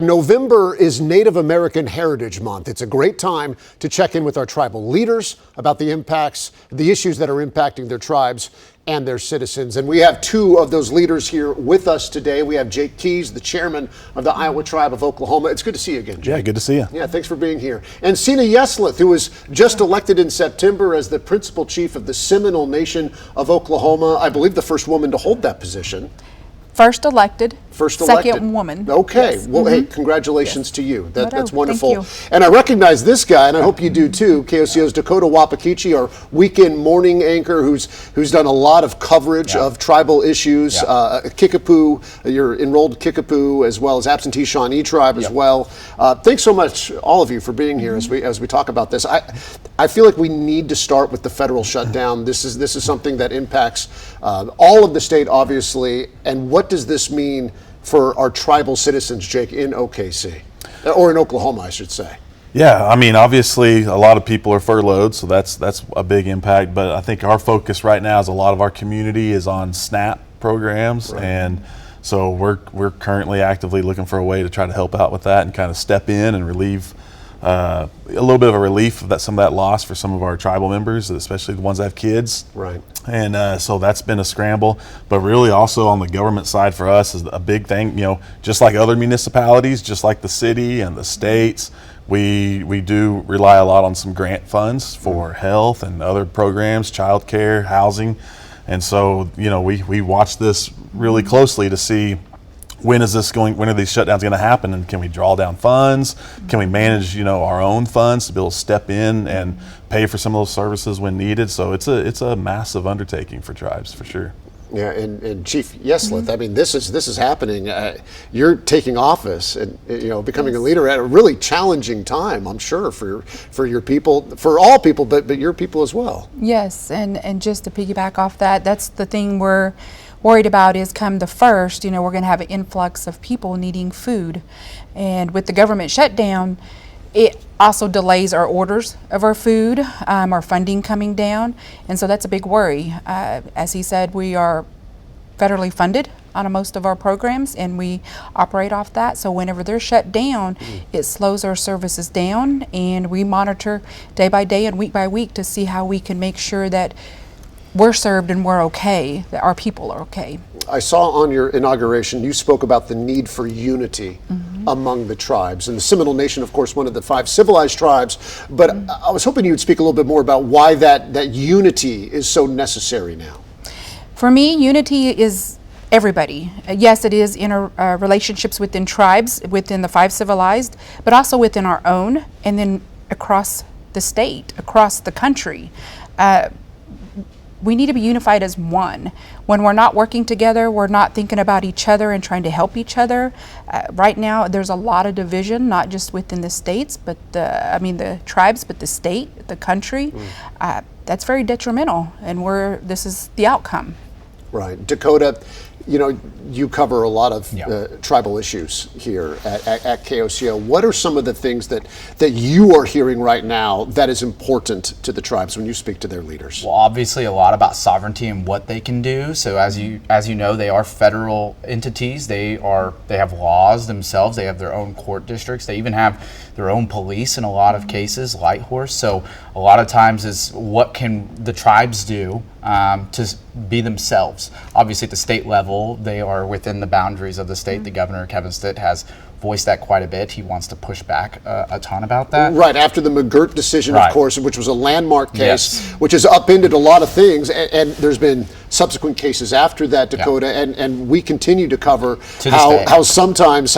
November is Native American Heritage Month. It's a great time to check in with our tribal leaders about the issues that are impacting their tribes and their citizens. And we have two of those leaders here with us today. We have Jake Keys, the chairman of the Iowa Tribe of Oklahoma. It's good to see you again, Jake. Yeah, good to see you. Yeah, thanks for being here. And Sina Yesleth, who was just elected in September as the principal chief of the Seminole Nation of Oklahoma. I believe the first woman to hold that position. First elected. Second woman. Okay. Yes. Well, hey, congratulations to you. That's wonderful. Thank you. And I recognize this guy, and I hope you do too. KOCO's Dakota Wapakichi, our weekend morning anchor, who's done a lot of coverage of tribal issues. Kickapoo, you're enrolled Kickapoo, as well as absentee Shawnee tribe as well. Thanks so much, all of you, for being here as we talk about this. I feel like we need to start with the federal shutdown. This is something that impacts all of the state, obviously. And what does this mean for our tribal citizens, Jake, in OKC, or in Oklahoma, I should say? Yeah, I mean, obviously a lot of people are furloughed, so that's a big impact. But I think our focus right now is a lot of our community is on SNAP programs, and so we're currently actively looking for a way to try to help out with that and kind of step in and relieve a little bit of a relief of some of that loss for some of our tribal members, especially the ones that have kids. Right. And so that's been a scramble, but really also on the government side for us is a big thing. You know, just like other municipalities, just like the city and the states, we do rely a lot on some grant funds for health and other programs, childcare, housing, and so we watch this really closely to see when are these shutdowns going to happen, and can we draw down funds? Can we manage our own funds to be able to step in and pay for some of those services when needed? So it's a massive undertaking for tribes, for sure. Yeah, and Chief Yesleth, I mean, this is happening. You're taking office and becoming a leader at a really challenging time, I'm sure, for your people, for all people, but your people as well. Yes, and just to piggyback off that, that's the thing we're worried about is come the first, we're going to have an influx of people needing food. And with the government shutdown, it also delays our orders of our food, our funding coming down. And so that's a big worry. As he said, we are federally funded on most of our programs, and we operate off that. So whenever they're shut down, it slows our services down, and we monitor day by day and week by week to see how we can make sure that we're served and we're okay, that our people are okay. I saw on your inauguration, you spoke about the need for unity among the tribes. And the Seminole Nation, of course, one of the 5 civilized tribes. But I was hoping you would speak a little bit more about why that unity is so necessary now. For me, unity is everybody. Yes, it is in our relationships within tribes, within the 5 civilized, but also within our own, and then across the state, across the country. We need to be unified as one. When we're not working together, we're not thinking about each other and trying to help each other. Right now, there's a lot of division, not just within the states, but the tribes, but the state, the country. That's very detrimental, and this is the outcome. Right. Dakota, you cover a lot of tribal issues here at KOCO. What are some of the things that you are hearing right now that is important to the tribes when you speak to their leaders? Well, obviously a lot about sovereignty and what they can do. So as you know, they are federal entities. They have laws themselves. They have their own court districts. They even have their own police in a lot of cases, Light Horse. So a lot of times is what can the tribes do to be themselves. Obviously at the state level, they are within the boundaries of the state. The governor, Kevin Stitt, has voiced that quite a bit. He wants to push back a ton about that. Right, after the McGirt decision, of course, which was a landmark case, which has upended a lot of things, and there's been subsequent cases after that, Dakota, and we continue to cover how sometimes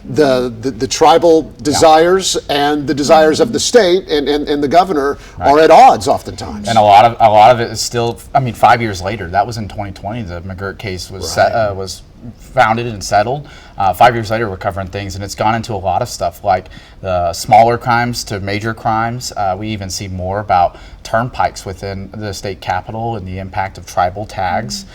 the tribal desires and the desires of the state and the governor are at odds oftentimes. And a lot of it is still, 5 years later, that was in 2020, the McGirt case was was founded and settled. 5 years later, we're covering things, and it's gone into a lot of stuff like the smaller crimes to major crimes. We even see more about turnpikes within the state capitol and the impact of tribal tags.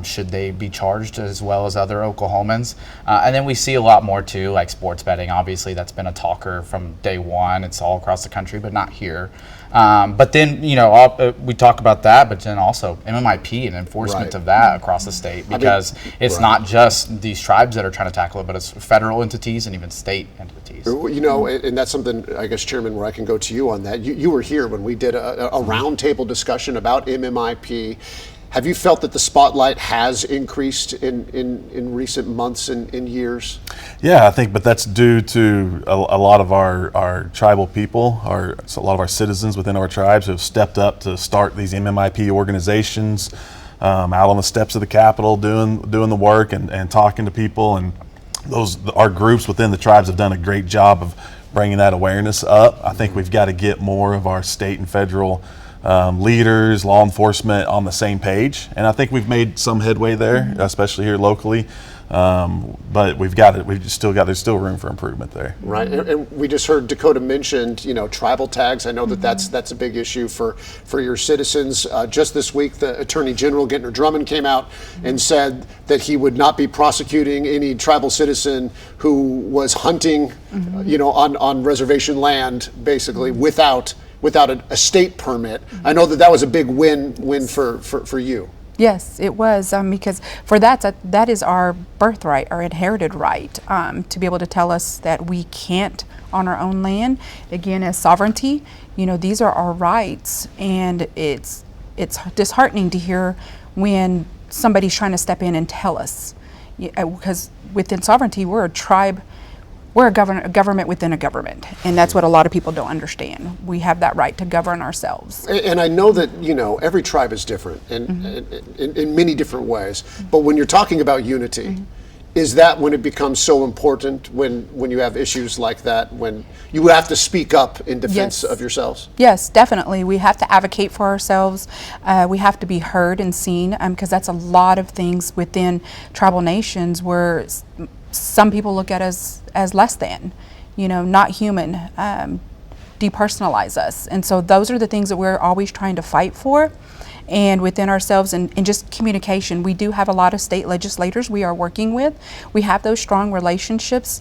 Should they be charged as well as other Oklahomans? And then we see a lot more too too, like sports betting. Obviously, that's been a talker from day one. It's all across the country, but not here. But then, we talk about that, but then also MMIP and enforcement Right. of that across the state, because it's right. not just these tribes that are trying to tackle it, but it's federal entities and even state entities. And that's something, I guess, Chairman, where I can go to you on that. You were here when we did a roundtable discussion about MMIP. Have you felt that the spotlight has increased in recent months and years? Yeah, I think, but that's due to a lot of our tribal people, a lot of our citizens within our tribes who have stepped up to start these MMIP organizations, out on the steps of the Capitol doing the work and talking to people, and our groups within the tribes have done a great job of bringing that awareness up. I think we've got to get more of our state and federal leaders, law enforcement on the same page, and I think we've made some headway there, especially here locally. But there's still room for improvement there. Right, and we just heard Dakota mentioned, tribal tags. I know that's a big issue for your citizens. Just this week, the Attorney General Gentner Drummond came out and said that he would not be prosecuting any tribal citizen who was hunting, on reservation land, basically without a state permit. I know that was a big win for you. Yes, it was, because for that is our birthright, our inherited right, to be able to tell us that we can't on our own land. Again, as sovereignty, these are our rights, and it's disheartening to hear when somebody's trying to step in and tell us, because within sovereignty, we're a tribe. We're a government within a government, and that's what a lot of people don't understand. We have that right to govern ourselves. And I know that, every tribe is different in many different ways, but when you're talking about unity, is that when it becomes so important, when you have issues like that, when you have to speak up in defense of yourselves? Yes, definitely. We have to advocate for ourselves. We have to be heard and seen, because that's a lot of things within tribal nations where some people look at us as less than, not human, depersonalize us. And so those are the things that we're always trying to fight for, and within ourselves, and just communication. We do have a lot of state legislators we are working with. We have those strong relationships.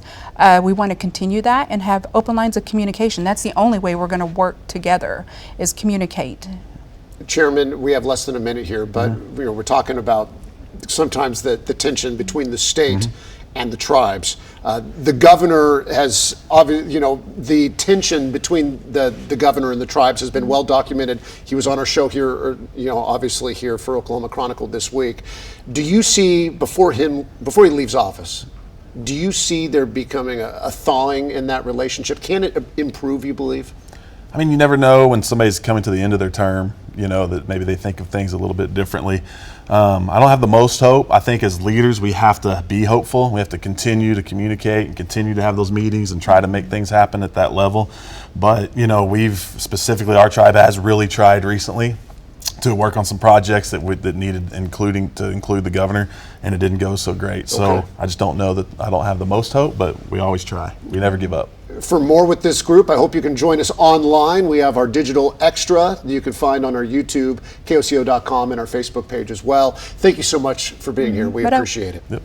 We want to continue that and have open lines of communication. That's the only way we're going to work together, is communicate. Chairman, we have less than a minute here, but we're talking about sometimes the tension between the state and the tribes. The governor has, the tension between the governor and the tribes has been well documented. He was on our show here, obviously here for Oklahoma Chronicle this week. Do you see, before he leaves office, do you see there becoming a thawing in that relationship? Can it improve, you believe? I mean, you never know when somebody's coming to the end of their term, that maybe they think of things a little bit differently. I don't have the most hope. I think as leaders, we have to be hopeful. We have to continue to communicate and continue to have those meetings and try to make things happen at that level. But, our tribe has really tried recently to work on some projects that needed to include the governor, and it didn't go so great. So Okay. I just don't know that I don't have the most hope, but we always try. We never give up. For more with this group, I hope you can join us online. We have our digital extra that you can find on our YouTube, KOCO.com, and our Facebook page as well. Thank you so much for being here. We appreciate it. Yep.